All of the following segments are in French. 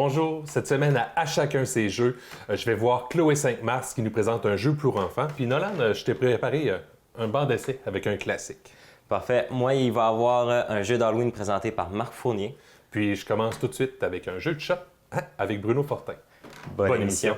Bonjour, cette semaine à chacun ses jeux, je vais voir Chloé 5 Mars qui nous présente un jeu pour enfants. Puis Nolan, je t'ai préparé un banc d'essai avec un classique. Parfait. Moi, il va y avoir un jeu d'Halloween présenté par Marc Fournier. Puis je commence tout de suite avec un jeu de chat avec Bruno Fortin. Bonne émission.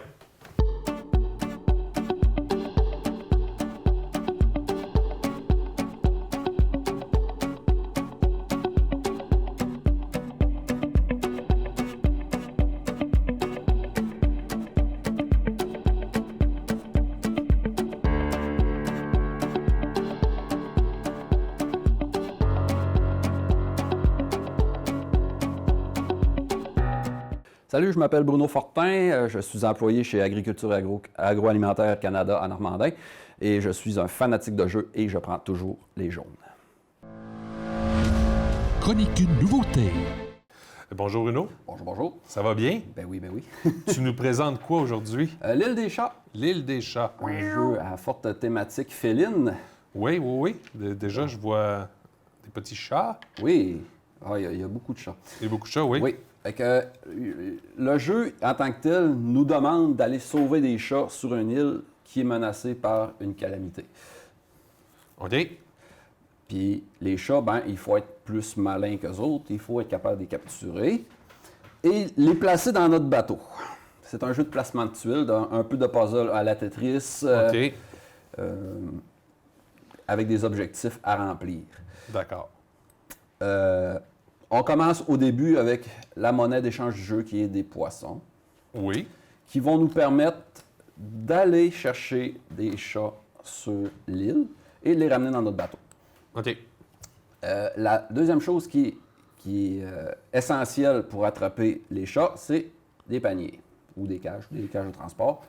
Salut, je m'appelle Bruno Fortin, je suis employé chez Agriculture Agroalimentaire Canada à Normandin et je suis un fanatique de jeux et je prends toujours les jaunes. Chronique une nouveauté. Bonjour Bruno. Bonjour, bonjour. Ça va bien? Ben oui. Tu nous présentes quoi aujourd'hui? L'île des chats. L'île des chats. Un jeu à forte thématique féline. Oui. Déjà, je vois des petits chats. Oui, il y a beaucoup de chats. Et beaucoup de chats, oui. Oui. Fait que, le jeu, en tant que tel, nous demande d'aller sauver des chats sur une île qui est menacée par une calamité. OK. Puis les chats, il faut être plus malin qu'eux autres, il faut être capable de les capturer et les placer dans notre bateau. C'est un jeu de placement de tuiles, un peu de puzzle à la Tetris, OK. avec des objectifs à remplir. D'accord. On commence au début avec la monnaie d'échange du jeu qui est des poissons, Oui. qui vont nous permettre d'aller chercher des chats sur l'île et de les ramener dans notre bateau. OK. La deuxième chose qui est essentielle pour attraper les chats, c'est des paniers ou des cages de transport.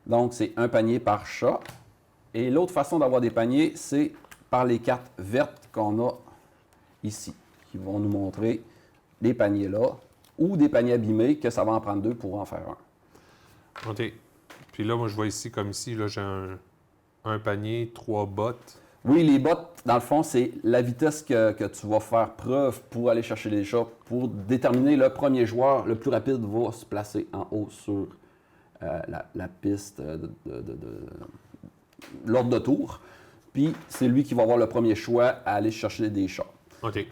Donc, c'est un panier par chat. Et l'autre façon d'avoir des paniers, c'est par les cartes vertes qu'on a ici, qui vont nous montrer les paniers là, ou des paniers abîmés, que ça va en prendre deux pour en faire un. OK. Puis là, moi, je vois ici, comme ici, là, j'ai un panier, 3 bottes. Oui, les bottes, dans le fond, c'est la vitesse que tu vas faire preuve pour aller chercher les chats, pour déterminer le premier joueur, le plus rapide, va se placer en haut sur la piste de l'ordre de tour. Puis, c'est lui qui va avoir le premier choix à aller chercher des chats. OK.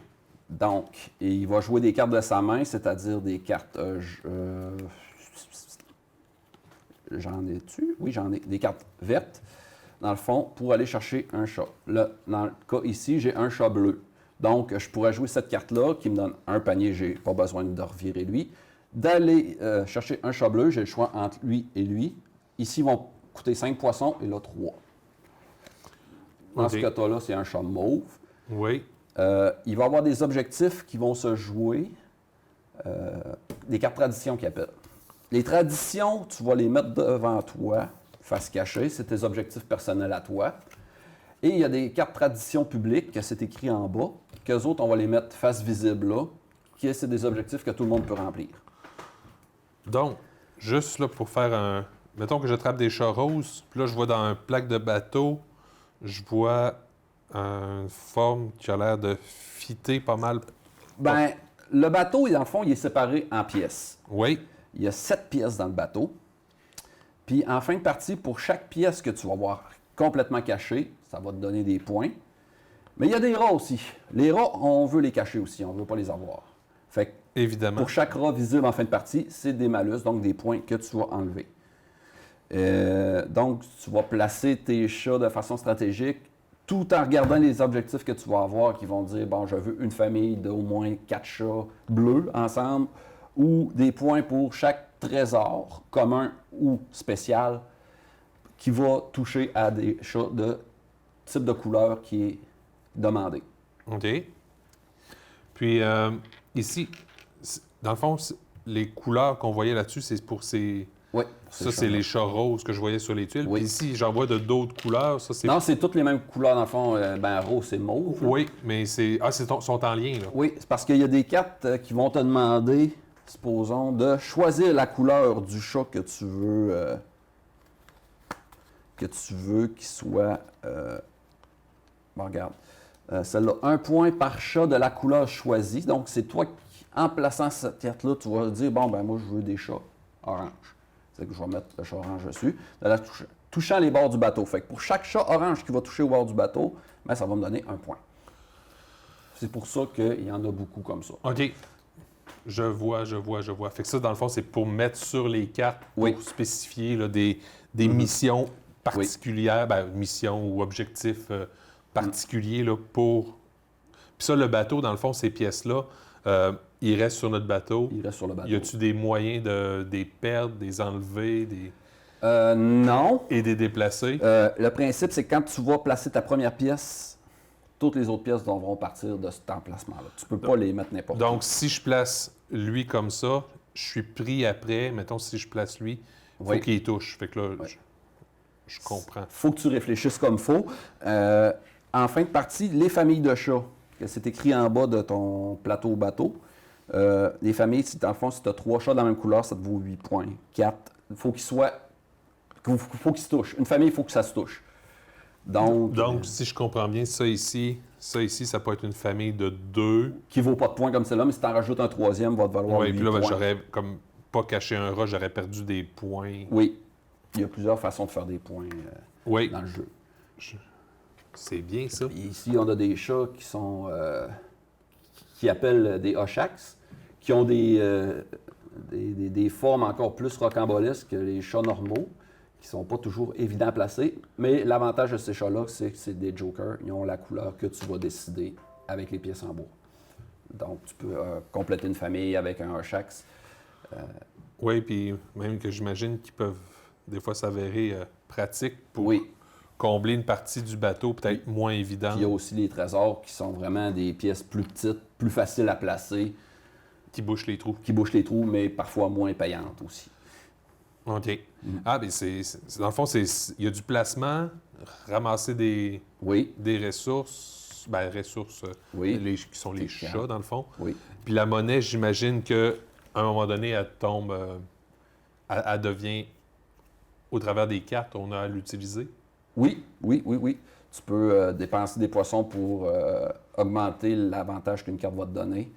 Donc, il va jouer des cartes de sa main, c'est-à-dire des cartes... j'en ai-tu? Oui, j'en ai. Des cartes vertes, dans le fond, pour aller chercher un chat. Là, dans le cas ici, j'ai un chat bleu. Donc, je pourrais jouer cette carte-là qui me donne un panier, j'ai pas besoin de revirer lui. D'aller chercher un chat bleu, j'ai le choix entre lui et lui. Ici, ils vont coûter 5 poissons et là, 3. Dans ce cas-là, c'est un chat mauve. Oui. Il va y avoir des objectifs qui vont se jouer, des cartes traditions qu'ils appellent. Les traditions, tu vas les mettre devant toi, face cachée, c'est tes objectifs personnels à toi. Et il y a des cartes traditions publiques, que c'est écrit en bas, qu'eux autres, on va les mettre face visible là, qui c'est des objectifs que tout le monde peut remplir. Donc, juste là pour faire un... Mettons que j'attrape des chats roses, puis là, je vois dans un plaque de bateau, je vois une forme qui a l'air de fitter pas mal. Le bateau, dans le fond, il est séparé en pièces. Oui. Il y a 7 pièces dans le bateau. Puis en fin de partie, pour chaque pièce que tu vas voir complètement cachée, ça va te donner des points. Mais il y a des rats aussi. Les rats, on veut les cacher aussi, on ne veut pas les avoir. Fait que Évidemment. pour chaque rat visible en fin de partie, c'est des malus, donc des points que tu vas enlever. Donc, tu vas placer tes chats de façon stratégique, tout en regardant les objectifs que tu vas avoir qui vont dire, bon, je veux une famille d'au moins 4 chats bleus ensemble, ou des points pour chaque trésor, commun ou spécial, qui va toucher à des chats de type de couleur qui est demandé. OK. Puis, ici, dans le fond, les couleurs qu'on voyait là-dessus, c'est pour ces... Oui. Ça, c'est les chats roses que je voyais sur les tuiles. Oui. Puis ici, j'en vois de d'autres couleurs. Ça, c'est... Non, c'est toutes les mêmes couleurs, dans le fond. Rose, c'est mauve. Là. Oui, mais c'est... Ah, sont en lien, là. Oui, c'est parce qu'il y a des cartes qui vont te demander, supposons, de choisir la couleur du chat que tu veux qu'il soit... regarde. Celle-là, 1 point par chat de la couleur choisie. Donc, c'est toi qui En plaçant cette carte-là, tu vas dire, bon, ben moi, je veux des chats orange. C'est que je vais mettre le chat orange dessus. De la touchant les bords du bateau. Fait que pour chaque chat orange qui va toucher au bord du bateau, ben, ça va me donner 1 point. C'est pour ça qu'il y en a beaucoup comme ça. OK. Je vois. Fait que ça, dans le fond, c'est pour mettre sur les cartes, pour Oui. spécifier là, des missions particulières, ben, missions ou objectifs particuliers là, pour... Puis ça, le bateau, dans le fond, ces pièces-là, ils restent sur notre bateau. Il reste sur le bateau. Y a-tu des moyens de des perdre, des enlever, Non. et des déplacer? Le principe, c'est que quand tu vas placer ta première pièce, toutes les autres pièces devront partir de cet emplacement-là. Tu peux pas les mettre n'importe où. Donc, si je place lui comme ça, je suis pris après. Mettons, si je place lui, il faut Oui. qu'il y touche. Fait que là, Oui. je comprends. Faut que tu réfléchisses comme il faut. En fin de partie, les familles de chats, que c'est écrit en bas de ton plateau bateau. Les familles, dans le fond, si tu as 3 chats de la même couleur, ça te vaut 8 points. 4. Il faut qu'ils se touchent. Une famille, il faut que ça se touche. Donc, Si je comprends bien, ça ici, ça peut être une famille de 2. qui vaut pas de points comme celle-là, mais si tu en rajoutes un troisième, va te valoir Oui, 8 puis là, ben, points. j'aurais comme pas caché un rat, j'aurais perdu des points. Oui. Il y a plusieurs façons de faire des points Oui, dans le jeu. c'est bien ça. Et ici, on a des chats qui sont qui appellent des Oshax, qui ont des formes encore plus rocambolesques que les chats normaux, qui sont pas toujours évidents à placer. Mais l'avantage de ces chats-là, c'est que c'est des jokers. Ils ont la couleur que tu vas décider avec les pièces en bois. Donc, tu peux compléter une famille avec un Oshax. Oui, puis même que j'imagine qu'ils peuvent des fois s'avérer pratiques pour Oui. combler une partie du bateau peut-être moins évidente, Puis il y a aussi les trésors qui sont vraiment des pièces plus petites, plus faciles à placer, qui bouchent les trous. qui bouchent les trous, mais parfois moins payantes aussi. OK. Ah, bien, dans le fond, il y a du placement, ramasser des Oui, ressources, ressources, Oui. qui sont les C'est chats, clair. dans le fond. oui. Puis la monnaie, j'imagine qu'à un moment donné, elle tombe, elle devient, au travers des cartes, on a à l'utiliser. Oui. Tu peux dépenser des poissons pour augmenter l'avantage qu'une carte va te donner.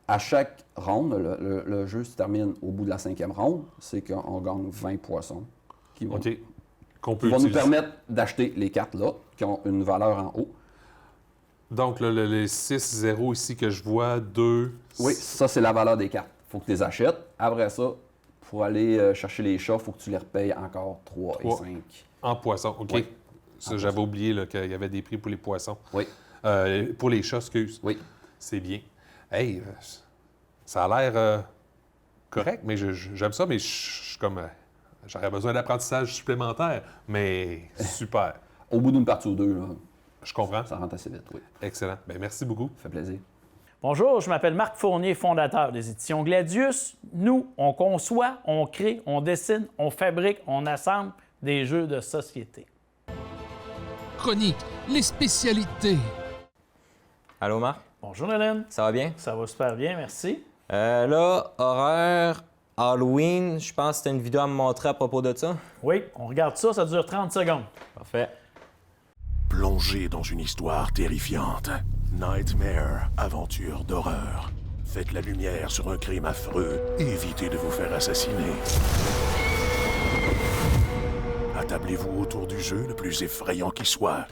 À chaque ronde, le jeu se termine au bout de la 5e ronde, c'est qu'on gagne 20 poissons qui vont, OK. Qu'on peut qui vont nous utiliser. permettre d'acheter les cartes là, qui ont une valeur en haut. Donc, là, les 6-0 ici que je vois, 2... Oui, ça, c'est la valeur des cartes. Il faut que tu les achètes. Après ça, pour aller chercher les chats, il faut que tu les repayes encore 3 et 3. 5. En poisson, OK. Oui. Ça, j'avais oublié là, qu'il y avait des prix pour les poissons. Oui, Pour les chats, excuse. oui. C'est bien. Hey, ça a l'air correct, mais j'aime ça, mais je suis comme... j'aurais besoin d'apprentissage supplémentaire, mais super. Au bout d'une partie ou deux, là, Je comprends. ça rentre assez vite, oui. Excellent. Bien, merci beaucoup. Ça fait plaisir. Bonjour, je m'appelle Marc Fournier, fondateur des éditions Gladius. Nous, on conçoit, on crée, on dessine, on fabrique, on assemble des jeux de société. Chronique, les spécialités. Allô, Marc? Bonjour Hélène, Ça va bien? ça va super bien, merci. Là, horreur, Halloween, je pense que c'était une vidéo à me montrer à propos de ça. Oui, on regarde ça, ça dure 30 secondes. Parfait. Plongez dans une histoire terrifiante. Nightmare, aventure d'horreur. Faites la lumière sur un crime affreux et évitez de vous faire assassiner. Attablez-vous autour du jeu le plus effrayant qui soit.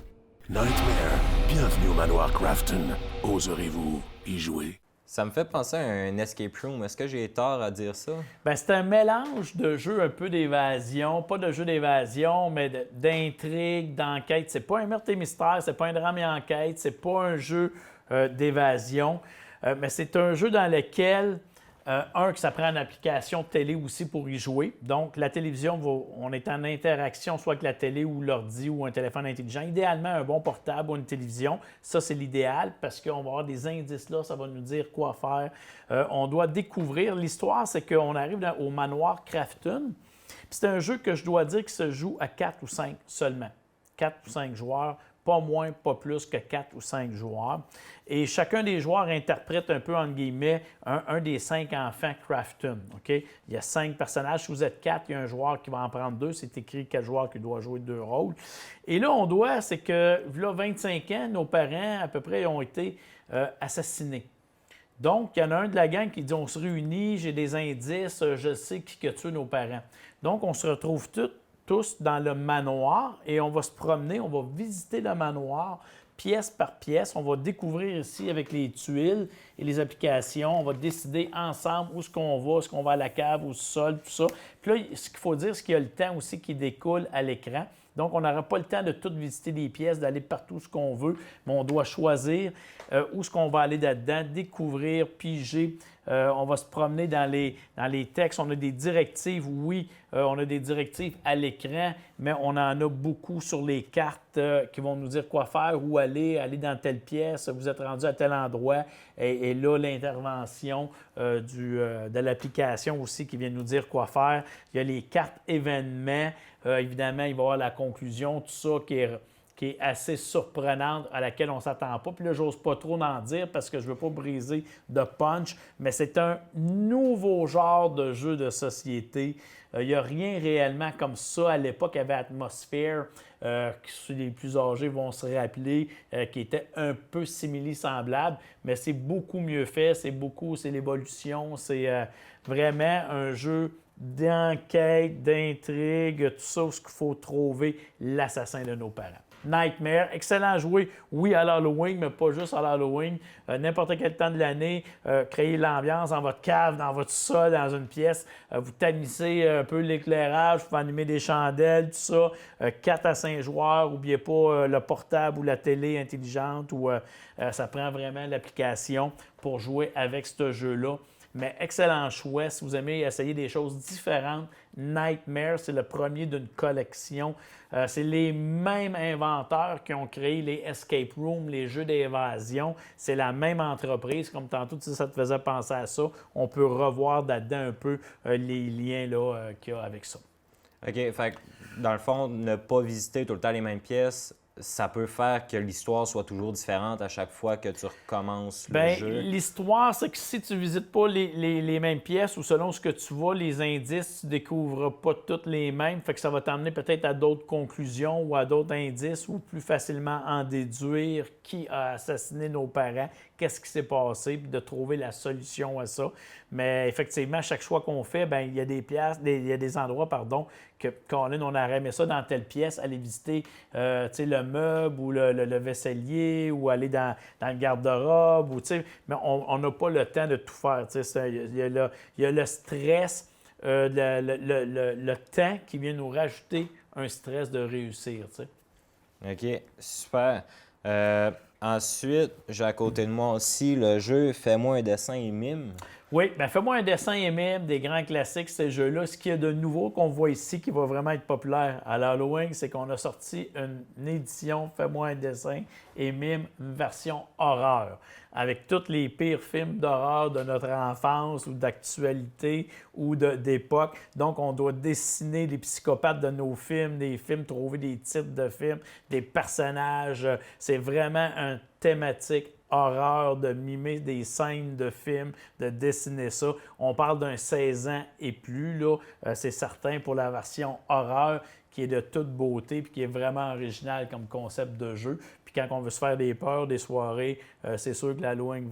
Nightmare, bienvenue au manoir Crafton. Oserez-vous y jouer? Ça me fait penser à un escape room. Est-ce que j'ai tort à dire ça? Ben, c'est un mélange de jeux un peu d'évasion, pas de jeu d'évasion, mais d'intrigue, d'enquête. C'est pas un meurtre et mystère, c'est pas un drame et enquête, c'est pas un jeu d'évasion, mais c'est un jeu dans lequel, que ça prend une application télé aussi pour y jouer. Donc, la télévision, on est en interaction soit avec la télé ou l'ordi ou un téléphone intelligent. Idéalement, un bon portable ou une télévision. Ça, c'est l'idéal parce qu'on va avoir des indices là, ça va nous dire quoi faire. On doit découvrir. L'histoire, c'est qu'on arrive au manoir Crafton. Puis c'est un jeu que je dois dire qui se joue à 4 ou 5 seulement. 4 ou 5 joueurs. Pas moins, pas plus que 4 ou 5 joueurs. Et chacun des joueurs interprète un peu, entre guillemets, un des 5 enfants Crafton. OK? Il y a 5 personnages. Si vous êtes 4, il y a un joueur qui va en prendre 2. C'est écrit 4 joueurs qui doivent jouer 2 rôles. Et là, c'est que, là, 25 ans, nos parents, à peu près, ont été assassinés. Donc, il y en a un de la gang qui dit on se réunit, j'ai des indices, je sais qui a tué nos parents. Donc, on se retrouve tous dans le manoir et on va se promener, on va visiter le manoir pièce par pièce. On va découvrir ici avec les tuiles et les applications. On va décider ensemble où est-ce qu'on va à la cave, au sol, tout ça. Puis là, ce qu'il faut dire, c'est qu'il y a le temps aussi qui découle à l'écran. Donc, on n'aura pas le temps de tout visiter les pièces, d'aller partout ce qu'on veut, mais on doit choisir où est-ce qu'on va aller là-dedans, découvrir, piger. On va se promener dans les textes. On a des directives, oui, on a des directives à l'écran, mais on en a beaucoup sur les cartes qui vont nous dire quoi faire, où aller dans telle pièce, vous êtes rendu à tel endroit. Et là, l'intervention de l'application aussi qui vient nous dire quoi faire. Il y a les cartes événements. Évidemment, il va y avoir la conclusion, tout ça qui est assez surprenante, à laquelle on ne s'attend pas. Puis là, j'ose pas trop en dire parce que je ne veux pas briser de punch, mais c'est un nouveau genre de jeu de société. Il n'y a rien réellement comme ça. À l'époque, il y avait Atmosphere, qui les plus âgés vont se rappeler, qui était un peu simili-semblable, mais c'est beaucoup mieux fait, c'est l'évolution, c'est vraiment un jeu d'enquête, d'intrigue, tout ça, où il faut trouver l'assassin de nos parents. Nightmare, excellent à jouer, oui, à l'Halloween, mais pas juste à l'Halloween. N'importe quel temps de l'année, créer l'ambiance dans votre cave, dans votre sol, dans une pièce. Vous tamisez un peu l'éclairage, vous pouvez allumer des chandelles, tout ça. 4 à 5 joueurs, n'oubliez pas le portable ou la télé intelligente, ou ça prend vraiment l'application pour jouer avec ce jeu-là. Mais excellent choix. Si vous aimez essayer des choses différentes, Nightmare, c'est le premier d'une collection. C'est les mêmes inventeurs qui ont créé les escape rooms, les jeux d'évasion. C'est la même entreprise. Comme tantôt, si ça te faisait penser à ça, on peut revoir là-dedans un peu les liens qu'il y a avec ça. OK. Fait que, dans le fond, ne pas visiter tout le temps les mêmes pièces, ça peut faire que l'histoire soit toujours différente à chaque fois que tu recommences le jeu. L'histoire, c'est que si tu ne visites pas les mêmes pièces ou selon ce que tu vois, les indices, tu ne découvres pas toutes les mêmes. Fait que ça va t'emmener peut-être à d'autres conclusions ou à d'autres indices ou plus facilement en déduire qui a assassiné nos parents, qu'est-ce qui s'est passé, puis de trouver la solution à ça. Mais effectivement, chaque choix qu'on fait, il y a des endroits, que Colin, on aurait aimé ça dans telle pièce, aller visiter le meuble ou le vaisselier ou aller dans le garde-robe. Mais on n'a pas le temps de tout faire. Il y a le stress, le temps qui vient nous rajouter un stress de réussir. T'sais. OK, super. Ensuite, j'ai à côté de moi aussi le jeu Fais-moi un dessin et mime. Oui, fais-moi un dessin et mime, des grands classiques, ces jeux-là. Ce qu'il y a de nouveau qu'on voit ici qui va vraiment être populaire à l'Halloween, c'est qu'on a sorti une édition Fais-moi un dessin et mime, une version horreur, avec tous les pires films d'horreur de notre enfance ou d'actualité ou d'époque. Donc, on doit dessiner les psychopathes de nos films, des films, trouver des titres de films, des personnages. C'est vraiment une thématique horreur, de mimer des scènes de films, de dessiner ça. On parle d'un 16 ans et plus, là, c'est certain, pour la version horreur, qui est de toute beauté puis qui est vraiment original comme concept de jeu. Puis quand on veut se faire des peurs, des soirées, c'est sûr que l'Halloween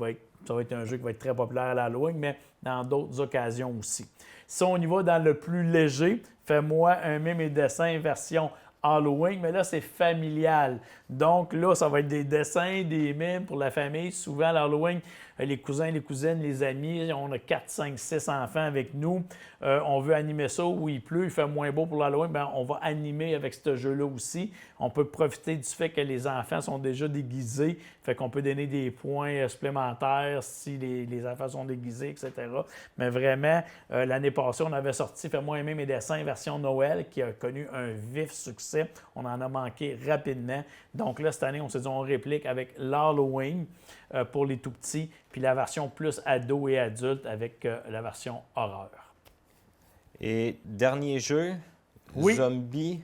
ça va être un jeu qui va être très populaire à l'Halloween, mais dans d'autres occasions aussi. Si on y va dans le plus léger, fais-moi un mime et dessin version Halloween, mais là, c'est familial. Donc là, ça va être des dessins, des mimes pour la famille. Souvent, l'Halloween, les cousins, les cousines, les amis, on a 4, 5, 6 enfants avec nous. On veut animer ça où il pleut, il fait moins beau pour l'Halloween, on va animer avec ce jeu-là aussi. On peut profiter du fait que les enfants sont déjà déguisés, fait qu'on peut donner des points supplémentaires si les enfants sont déguisés, etc. Mais vraiment, l'année passée, on avait sorti Fais-moi aimer mes dessins version Noël qui a connu un vif succès. On en a manqué rapidement. Donc là, cette année, on s'est dit on réplique avec l'Halloween pour les tout-petits, puis la version plus ado et adulte avec la version horreur. Et dernier jeu, oui. Zombie.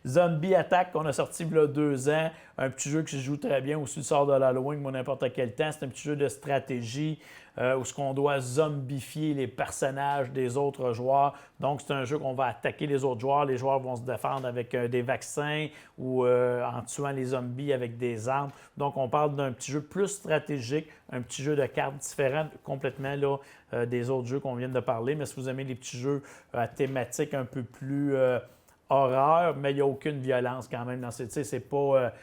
Zombie Attack qu'on a sorti il y a 2 ans. un petit jeu qui se joue très bien aussi le sort de l'Halloween ou n'importe quel temps. C'est un petit jeu de stratégie où ce qu'on doit zombifier les personnages des autres joueurs. Donc, c'est un jeu qu'on va attaquer les autres joueurs. Les joueurs vont se défendre avec des vaccins ou en tuant les zombies avec des armes. Donc, on parle d'un petit jeu plus stratégique, un petit jeu de cartes différent complètement là, des autres jeux qu'on vient de parler. Mais si vous aimez les petits jeux à thématique un peu plus horreur, mais il n'y a aucune violence quand même dans ce. C'est pas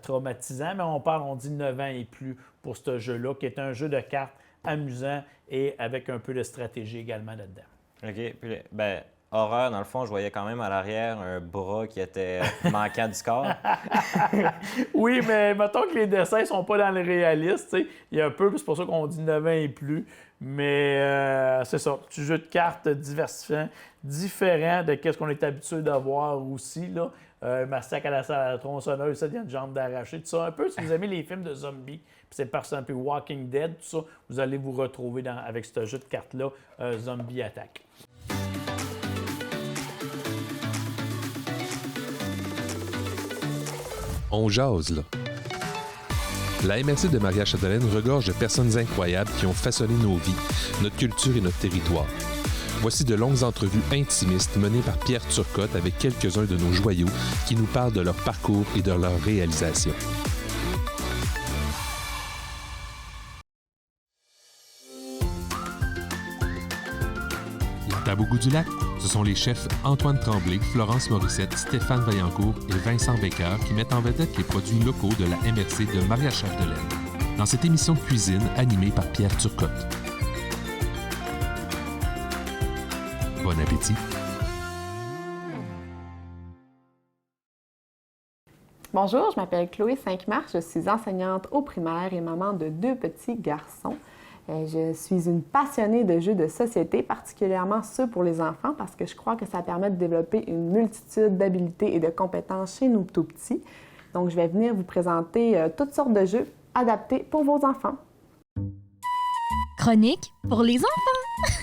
traumatisant, mais on dit 9 ans et plus pour ce jeu-là, qui est un jeu de cartes amusant et avec un peu de stratégie également là-dedans. OK. Puis, ben, horreur, dans le fond, je voyais quand même à l'arrière un bras qui était manquant du corps. Oui, mais mettons que les dessins ne sont pas dans le réaliste. Il y a un peu, c'est pour ça qu'on dit 9 ans et plus. Mais c'est ça, petit jeu de cartes diversifiant, différent de ce qu'on est habitué de voir aussi. Là. Massacre à la tronçonneuse, ça, il y a une jambe d'arraché, tout ça. Un peu, si vous aimez les films de zombies, puis c'est personne un peu Walking Dead, tout ça, vous allez vous retrouver avec ce jeu de cartes-là, Zombie Attack. On jase, là. La MRC de Maria-Chapdelaine regorge de personnes incroyables qui ont façonné nos vies, notre culture et notre territoire. Voici de longues entrevues intimistes menées par Pierre Turcotte avec quelques-uns de nos joyaux qui nous parlent de leur parcours et de leur réalisation. La table au goût du lac, ce sont les chefs Antoine Tremblay, Florence Morissette, Stéphane Vaillancourt et Vincent Becker qui mettent en vedette les produits locaux de la MRC de Maria-Chapdelaine dans cette émission de cuisine animée par Pierre Turcotte. Bon appétit! Bonjour, je m'appelle Chloé Cinq-Marche, je suis enseignante au primaire et maman de 2 petits garçons. Je suis une passionnée de jeux de société, particulièrement ceux pour les enfants, parce que je crois que ça permet de développer une multitude d'habiletés et de compétences chez nos tout-petits. Donc, je vais venir vous présenter toutes sortes de jeux adaptés pour vos enfants. Chronique pour les enfants!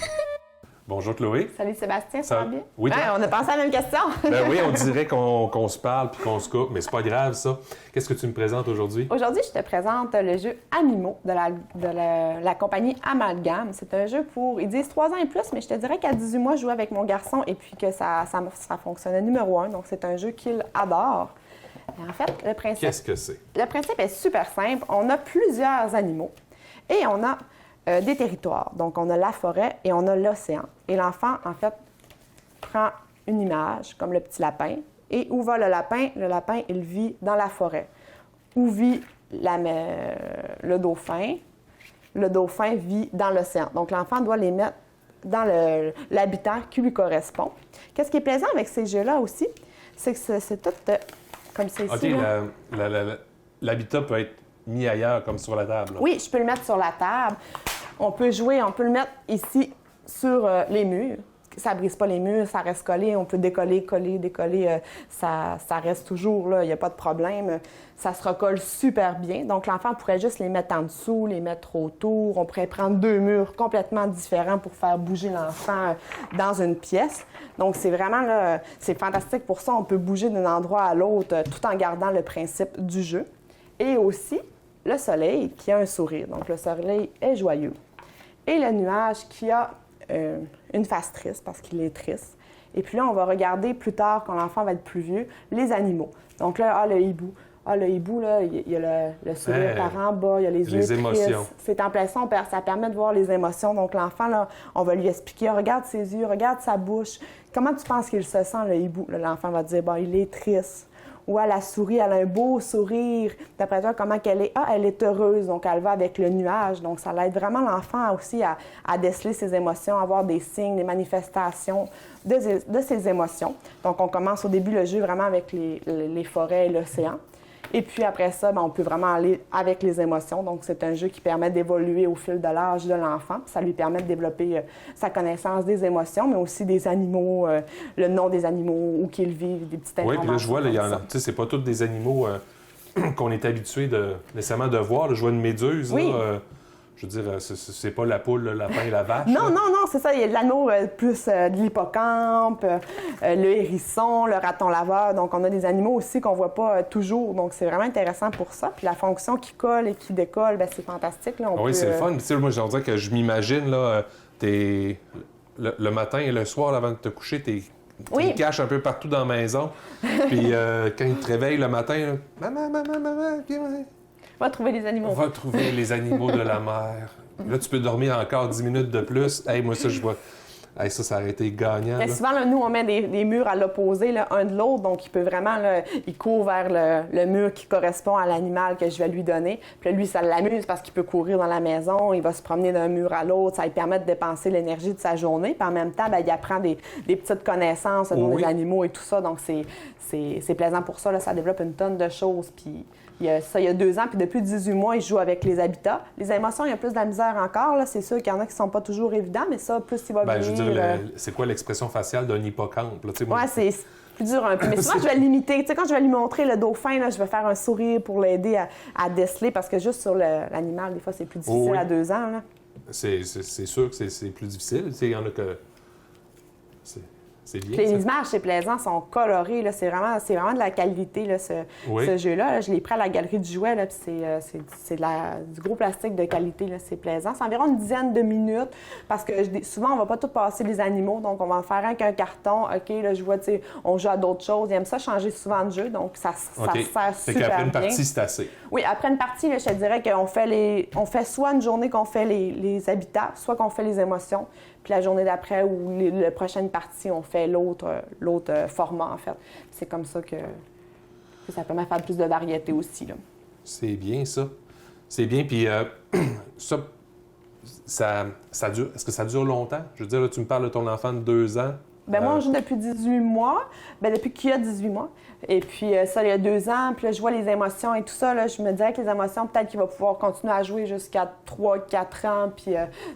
Bonjour Chloé. Salut Sébastien, ça va bien? Oui, ouais, on a pensé à la même question. Ben oui, on dirait qu'on se parle puis qu'on se coupe, mais c'est pas grave ça. Qu'est-ce que tu me présentes aujourd'hui? Aujourd'hui, je te présente le jeu Animaux de la compagnie Amalgame. C'est un jeu pour, ils disent 3 ans et plus, mais je te dirais qu'à 18 mois, je jouais avec mon garçon et puis que ça fonctionnait numéro 1. Donc, c'est un jeu qu'il adore. Et en fait, le principe... Qu'est-ce que c'est? Le principe est super simple. On a plusieurs animaux et on a des territoires. Donc, on a la forêt et on a l'océan. Et l'enfant, en fait, prend une image, comme le petit lapin. Et où va le lapin? Le lapin, il vit dans la forêt. Où vit le dauphin? Le dauphin vit dans l'océan. Donc, l'enfant doit les mettre dans l'habitat qui lui correspond. Qu'est-ce qui est plaisant avec ces jeux-là aussi? C'est que c'est tout comme c'est ici. OK, l'habitat peut être mis ailleurs, comme sur la table. Là. Oui, je peux le mettre sur la table. On peut jouer, on peut le mettre ici sur les murs. Ça ne brise pas les murs, ça reste collé. On peut décoller, coller, décoller. Ça reste toujours là, il n'y a pas de problème. Ça se recolle super bien. Donc, l'enfant pourrait juste les mettre en dessous, les mettre autour. On pourrait prendre 2 murs complètement différents pour faire bouger l'enfant dans une pièce. Donc, c'est vraiment là, c'est fantastique pour ça. On peut bouger d'un endroit à l'autre tout en gardant le principe du jeu. Et aussi, le soleil qui a un sourire. Donc, le soleil est joyeux. Et le nuage qui a une face triste parce qu'il est triste. Et puis là, on va regarder plus tard, quand l'enfant va être plus vieux, les animaux. Donc là, le hibou. Le hibou, là, il y a le sourire par en bas, il y a les yeux émotions. tristes. C'est en plein son, ça permet de voir les émotions. Donc l'enfant, là, on va lui expliquer, regarde ses yeux, regarde sa bouche. Comment tu penses qu'il se sent, le hibou? Là, l'enfant va dire, il est triste. Ou la souris, elle a un beau sourire. D'après toi, comment qu'elle est? Elle est heureuse, donc elle va avec le nuage. Donc, ça aide vraiment l'enfant aussi à déceler ses émotions, à avoir des signes, des manifestations de ses émotions. Donc, on commence au début le jeu vraiment avec les forêts et l'océan. Et puis après ça, on peut vraiment aller avec les émotions. Donc, c'est un jeu qui permet d'évoluer au fil de l'âge de l'enfant. Ça lui permet de développer sa connaissance des émotions, mais aussi des animaux, le nom des animaux, où qu'ils vivent, des petites informations. Oui, puis là, je vois, c'est pas tous des animaux qu'on est habitué nécessairement de voir. Là, je vois une méduse, oui. là, Je veux dire, c'est pas la poule, le lapin, la vache. Non, là. non, c'est ça. Il y a de l'anneau plus de l'hippocampe, le hérisson, le raton laveur. Donc, on a des animaux aussi qu'on voit pas toujours. Donc, c'est vraiment intéressant pour ça. Puis la fonction qui colle et qui décolle, ben, c'est fantastique. Là. Oui, c'est le fun. Tu sais, moi, je dirais que je m'imagine, là, le matin et le soir, là, avant de te coucher, tu Oui. te caches un peu partout dans la maison. Puis quand ils te réveillent le matin, là, maman, viens, Va trouver les animaux. on va trouver les animaux de la mer. Là, tu peux dormir encore 10 minutes de plus. Hey, moi, ça, je vois. Hey, ça aurait été gagnant. Mais là. souvent, là, nous, on met des murs à l'opposé, là, un de l'autre. Donc, il peut vraiment, là, il court vers le mur qui correspond à l'animal que je vais lui donner. Puis là, lui, ça l'amuse parce qu'il peut courir dans la maison. Il va se promener d'un mur à l'autre. Ça lui permet de dépenser l'énergie de sa journée. Puis en même temps, ben, il apprend des petites connaissances sur les animaux et tout ça. Donc, c'est plaisant pour ça. Là. Ça développe une tonne de choses. Puis il y a 2 ans. Puis depuis 18 mois, il joue avec les habitats. Les émotions, il y a plus de la misère encore. Là. C'est sûr qu'il y en a qui sont pas toujours évidents. Mais ça, plus il va Ben, je veux dire, venir... c'est quoi l'expression faciale d'un hippocampe? Là? Tu sais, moi, Ouais, c'est plus dur un peu. Mais souvent, je vais l'imiter. Tu sais, quand je vais lui montrer le dauphin, là, je vais faire un sourire pour l'aider à déceler parce que juste sur l'animal, des fois, c'est plus difficile à 2 ans. Là. C'est sûr que c'est plus difficile. Tu sais, il y en a que... C'est bien, Les ça. images, c'est plaisant, sont colorées. Là. C'est vraiment de la qualité, là, ce jeu-là. Là. Je l'ai pris à la galerie du jouet, là, puis c'est du gros plastique de qualité. Là. C'est plaisant. C'est environ une dizaine de minutes parce que souvent, on va pas tout passer les animaux. Donc, on va en faire un qu'un carton. OK, là, je vois, tu sais, on joue à d'autres choses. Ils aiment ça changer souvent de jeu. Donc, ça sert Fait super qu'après une bien. partie, c'est assez. Oui, après une partie, là, je te dirais qu'on fait soit une journée qu'on fait les habitats, soit qu'on fait les émotions. Puis la journée d'après ou la prochaine partie, on fait l'autre format, en fait. C'est comme ça que ça permet de faire plus de variété aussi. Là. C'est bien, ça. C'est bien. Puis ça dure... Est-ce que ça dure longtemps? Je veux dire, là, tu me parles de ton enfant de 2 ans. Bien, moi, on joue depuis 18 mois. Bien, depuis qu'il a 18 mois. Et puis, ça, il y a 2 ans. Puis là, je vois les émotions et tout ça. Là, je me dirais que les émotions, peut-être qu'il va pouvoir continuer à jouer jusqu'à 3-4 ans. Puis,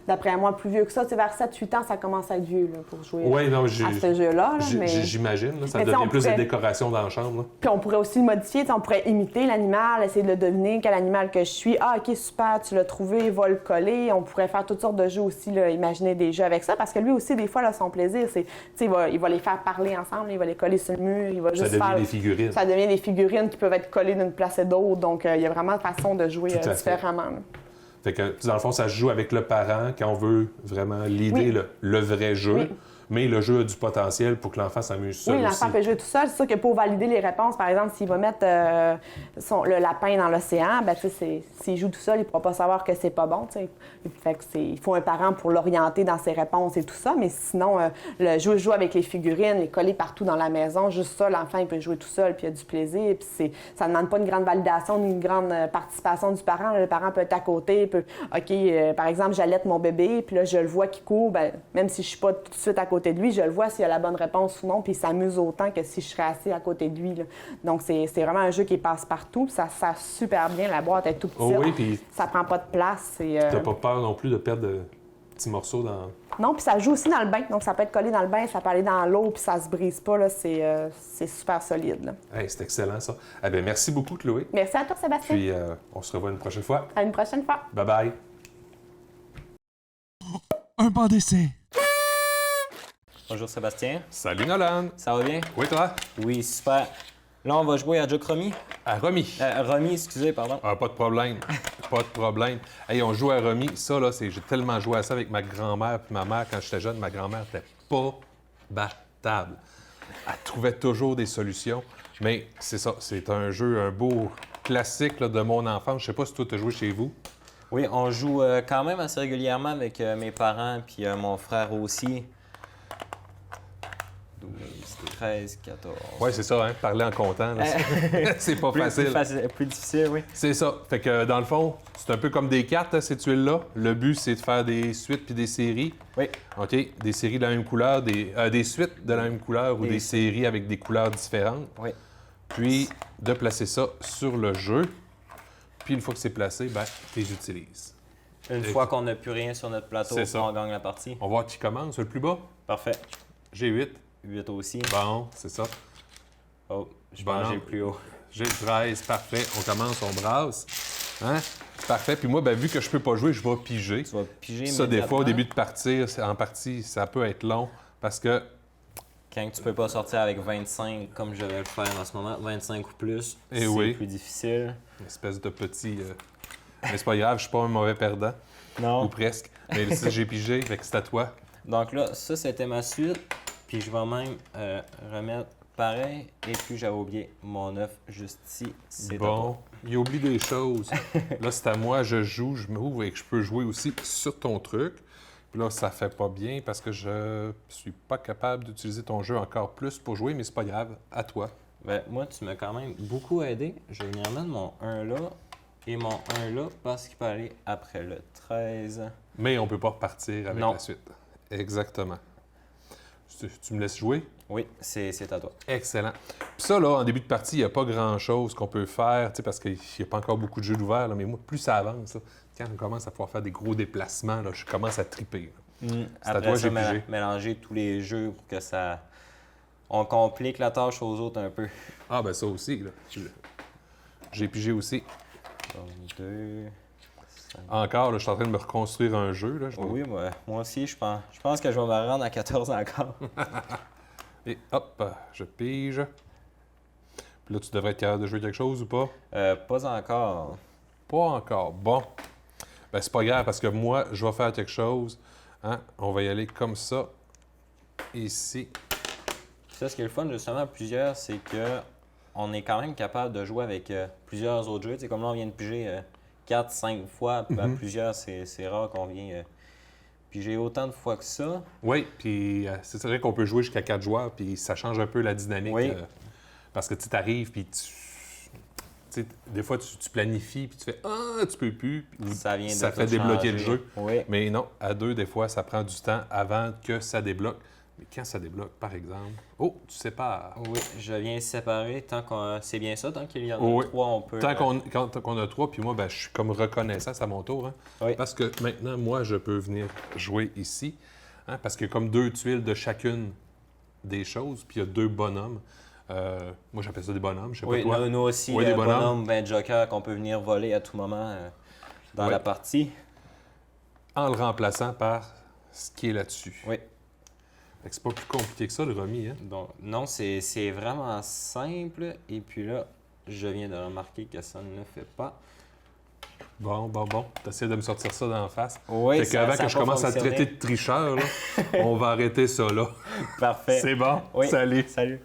d'après moi, plus vieux que ça, vers 7-8 ans, ça commence à être vieux là, pour jouer à ce jeu-là. J'imagine. Ça devient plus de décoration dans la chambre. Là. Puis, on pourrait aussi le modifier. On pourrait imiter l'animal, essayer de le deviner, quel animal que je suis. Ah, OK, super, tu l'as trouvé, va le coller. On pourrait faire toutes sortes de jeux aussi, là, imaginer des jeux avec ça. Parce que lui aussi, des fois, là, son plaisir, c'est... Il va les faire parler ensemble, il va les coller sur le mur, il va juste faire... des figurines. Ça devient des figurines qui peuvent être collées d'une place et d'autre. Donc, il y a vraiment une façon de jouer différemment. Fait que, dans le fond, ça se joue avec le parent quand on veut vraiment l'idée, le vrai jeu. Oui. Mais le jeu a du potentiel pour que l'enfant s'amuse seul Oui, l'enfant aussi. peut jouer tout seul. C'est sûr que pour valider les réponses, par exemple, s'il va mettre le lapin dans l'océan, ben, s'il joue tout seul, il ne pourra pas savoir que c'est pas bon. Fait que il faut un parent pour l'orienter dans ses réponses et tout ça. Mais sinon, le jouer avec les figurines, les coller partout dans la maison, juste ça, l'enfant, il peut jouer tout seul, puis il a du plaisir. Puis ça ne demande pas une grande validation ni une grande participation du parent. Le parent peut être à côté, OK, par exemple, j'allaite mon bébé, puis là, je le vois qui court, ben, même si je ne suis pas tout de suite à côté de lui, je le vois s'il a la bonne réponse ou non, puis il s'amuse autant que si je serais assis à côté de lui. Là. Donc, c'est vraiment un jeu qui passe partout, puis ça sert super bien. La boîte est tout petite. Oh oui, puis ça prend pas de place. t'as pas peur non plus de perdre de petits morceaux dans... Non, puis ça joue aussi dans le bain. Donc, ça peut être collé dans le bain, ça peut aller dans l'eau, puis ça se brise pas. Là. C'est super solide. Là. Hey, c'est excellent, ça. Eh bien, merci beaucoup, Chloé. Merci à toi, Sébastien. Puis, on se revoit une prochaine fois. À une prochaine fois. Bye-bye. Un banc d'essai. Bonjour Sébastien. Salut, Nolan. Ça va bien? Oui, toi? Oui, super. Là, on va jouer à Joke Romy. À Romy. Romy, excusez, pardon. Ah, pas de problème. Pas de problème. Hey, on joue à Romy. Ça, là, j'ai tellement joué à ça avec ma grand-mère puis ma mère quand j'étais jeune. Ma grand-mère était pas battable. Elle trouvait toujours des solutions. Mais c'est ça, c'est un jeu, un beau classique là, de mon enfance. Je sais pas si toi, tu as joué chez vous. Oui, on joue quand même assez régulièrement avec mes parents puis mon frère aussi. 12, 13, 14... Oui, c'est ça, hein? Parler en comptant, là, c'est pas facile. Plus difficile, oui. C'est ça. Fait que, dans le fond, c'est un peu comme des cartes, hein, ces tuiles-là. Le but, c'est de faire des suites puis des séries. Oui. OK? Des séries de la même couleur, des suites de la même couleur ou des séries avec des couleurs différentes. Oui. Puis, de placer ça sur le jeu. Puis, une fois que c'est placé, ben, tu les utilises. Une fois qu'on n'a plus rien sur notre plateau, on gagne la partie. On va voir qui commence. Le plus bas? Parfait. J'ai 8. 8 aussi. Bon, c'est ça. Oh, je pense que j'ai le plus haut. J'ai 13. Parfait. On commence, on brasse. Hein? Parfait. Puis moi, ben, vu que je peux pas jouer, je vais piger. Tu vas piger Ça, des fois, au immédiatement. début de partir, en partie, ça peut être long parce que Quand tu peux pas sortir avec 25, comme je vais le faire en ce moment, 25 ou plus, Eh c'est oui. plus difficile. une espèce de petit... Mais c'est pas grave, je suis pas un mauvais perdant. Ou Non. presque. Mais là, j'ai pigé, fait que c'est à toi. Donc là, ça, c'était ma suite. Puis je vais même remettre pareil. Et puis, j'avais oublié mon œuf juste ici. C'est à Bon, toi. il oublie des choses. Là, c'est à moi, je joue, je m'ouvre et que je peux jouer aussi sur ton truc. Puis là, ça fait pas bien parce que je suis pas capable d'utiliser ton jeu encore plus pour jouer, mais c'est pas grave. À toi. Ben, moi, tu m'as quand même beaucoup aidé. Je vais venir mettre mon 1 là et mon 1 là parce qu'il peut aller après le 13. Mais on peut pas repartir avec Non. la suite. Exactement. Tu me laisses jouer? Oui, c'est à toi. Excellent. Puis ça, là, en début de partie, il n'y a pas grand-chose qu'on peut faire, tu sais, parce qu'il n'y a pas encore beaucoup de jeux d'ouvert, là, mais moi, plus ça avance, là, quand on commence à pouvoir faire des gros déplacements, là, je commence à triper. C'est à Après toi, ça, j'ai pigé. mélanger tous les jeux pour que ça... On complique la tâche aux autres un peu. Ah, ben ça aussi, là. J'ai pigé aussi. 2... Encore, là, je suis en train de me reconstruire un jeu, là. Oui, moi aussi, je pense que je vais me rendre à 14 encore. Et hop, je pige. Puis là, tu devrais être capable de jouer quelque chose ou pas? Pas encore. Pas encore. Bon. Ben, c'est pas grave parce que moi, je vais faire quelque chose. Hein? On va y aller comme ça. Ici. Ça, ce qui est le fun, justement, à plusieurs, c'est que on est quand même capable de jouer avec plusieurs autres jeux. Tu sais, comme là, on vient de piger 4-5 fois. Puis à plusieurs, c'est rare qu'on vienne piger autant de fois que ça. Oui, puis c'est vrai qu'on peut jouer jusqu'à 4 joueurs, puis ça change un peu la dynamique. Oui. Parce que tu arrives, puis des fois, tu planifies, puis tu fais « Ah, tu peux plus », puis Ça vient de ça fait tout débloquer le changer. jeu. Oui. Mais non, à 2, des fois, ça prend du temps avant que ça débloque. Mais quand ça débloque, par exemple... Oh, tu sépares. Oui, je viens séparer tant qu'on... C'est bien ça, tant qu'il y en a Oui. 3, on peut... Tant qu'on a 3, puis moi, ben, je suis comme reconnaissant, c'est à mon tour. Hein? Oui. Parce que maintenant, moi, je peux venir jouer ici. Hein? Parce qu'il y a comme 2 tuiles de chacune des choses, puis il y a 2 bonhommes. Moi, j'appelle ça des bonhommes, je sais Oui, pas toi. nous aussi, Oui, des bonhommes. bonhomme, 20 jokers qu'on peut venir voler à tout moment dans Oui. la partie. En le remplaçant par ce qui est là-dessus. Oui. Fait que c'est pas plus compliqué que ça, le remis. Hein? Donc, non, c'est vraiment simple. Et puis là, je viens de remarquer que ça ne le fait pas. Bon. T'essaies de me sortir ça d'en face. Oui, Fait ça qu'avant a que je pas commence à te fonctionné. traiter de tricheur, là, on va arrêter ça là. Parfait. C'est bon? Oui. Salut! Salut.